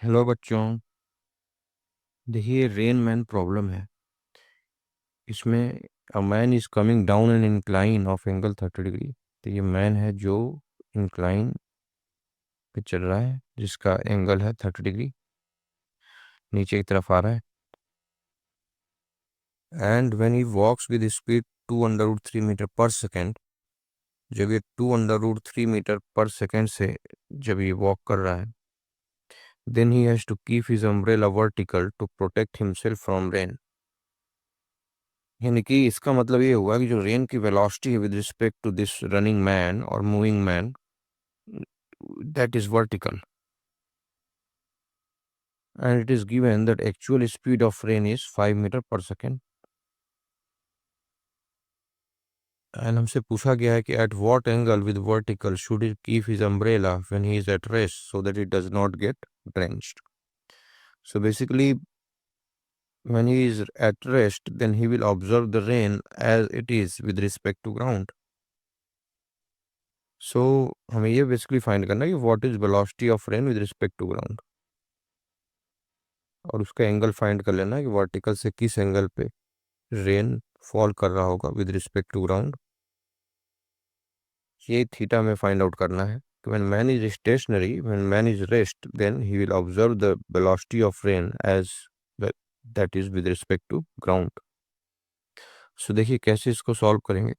Hello बच्चों। देखिए, rain man problem है इसमें। A man is coming down an incline of angle 30 degree. तो ये मैन है जो इंक्लाइन पे चल रहा है, जिसका एंगल है 30 डिग्री, नीचे की तरफ आ रहा है। And when he walks with speed 2√3 metre पर सेकेंड, जब ये 2√3 मीटर पर सेकेंड से जब ये वॉक कर रहा है, then he has to keep his umbrella vertical to protect himself from rain. यानी कि इसका मतलब ये हुआ कि जो रेन की वेलोसिटी है with respect to this running man और moving man, that is vertical, and it is given that actual speed of rain is 5 metre पर सेकेंड। एंड हमसे पूछा गया है कि at what angle with vertical should he keep his umbrella when he is at rest so that it does not get drenched. So basically, when he is at rest, then he will observe the rain as it is with respect to ground. So हमें ये basically find करना है कि what is velocity of rain with respect to ground, और उसका angle find कर लेना है कि वर्टिकल से किस एंगल पे रेन फॉल कर रहा होगा विद रिस्पेक्ट टू ग्राउंड। ये थीटा में फाइंड आउट करना है कि when man is stationary, when man is rest, then he will observe the velocity of rain as that is with respect to ground. So देखिए कैसे इसको solve करेंगे।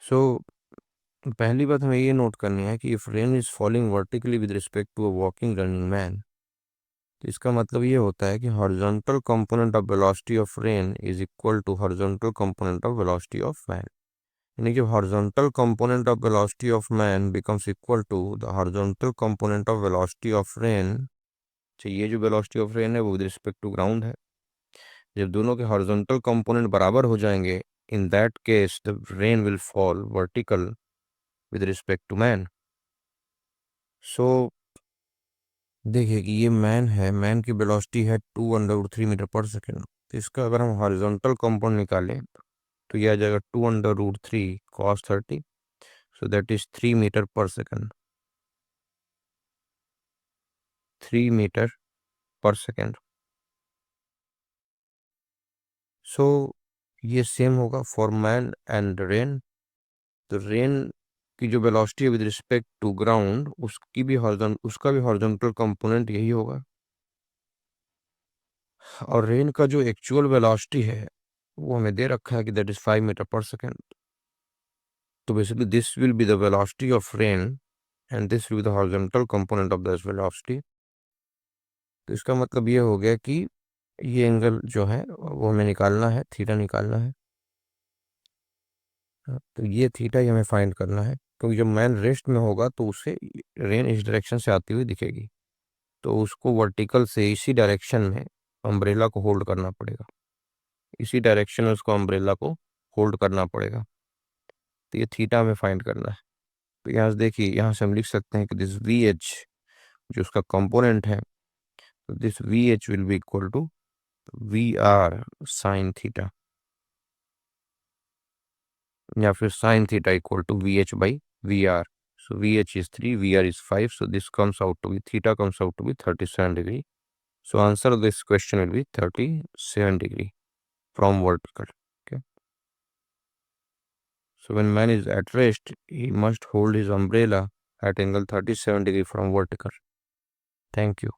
सो पहली बात हमें ये नोट करनी है कि if rain is falling vertically with respect to a walking running man, तो इसका मतलब ये होता है कि horizontal component of velocity of rain is equal to horizontal component of velocity of man. यानी कि horizontal component of velocity of man becomes equal to the horizontal component of velocity of rain. तो ये जो velocity of rain है वो with respect to ground है। जब दोनों के हॉरिजॉन्टल कंपोनेंट बराबर हो जाएंगे, in that case the rain will fall vertical with respect to man. So देखिए कि ये मैन है, मैन की वेलोसिटी है 2√3 मीटर पर सेकेंड। तो इसका अगर हम हॉरिजॉन्टल कंपोनेंट निकालें तो ये आ जाएगा 2√3 cos 30। So that is 3 metre पर सेकेंड, 3 मीटर पर सेकेंड। सो ये सेम होगा फॉर मैन एंड रेन। तो रेन की जो वेलोसिटी है विद रिस्पेक्ट टू ग्राउंड, उसका भी हॉरिजॉन्टल कंपोनेंट यही होगा। और रेन का जो एक्चुअल वेलोसिटी है वो हमें दे रखा है कि दैट इज 5 मीटर पर सेकेंड। तो basically this will be the velocity of rain and this will be the horizontal component of this velocity. तो इसका मतलब ये हो गया कि ये एंगल जो है वो हमें निकालना है, थीटा निकालना है। तो ये थीटा ही हमें फाइंड करना है, क्योंकि जब मैन रेस्ट में होगा तो उसे रेन इस डायरेक्शन से आती हुई दिखेगी, तो उसको वर्टिकल से इसी डायरेक्शन में अम्ब्रेला को होल्ड करना पड़ेगा, इसी डायरेक्शन में उसको अम्ब्रेला को होल्ड करना पड़ेगा। तो ये थीटा हमें फाइंड करना है। तो यहाँ से देखिए, यहाँ से हम लिख सकते हैं कि दिस वी एच जो उसका कंपोनेंट है, तो this V H will be equal to V R sine theta, या फिर sine theta equal to V H by V R. So VH is 3, VR is 5. So this comes out to be, theta comes out to be 37 degree. So answer of this question will be 37 degree from vertical. Okay. So when man is at rest, he must hold his umbrella at angle 37 degree from vertical. Thank you.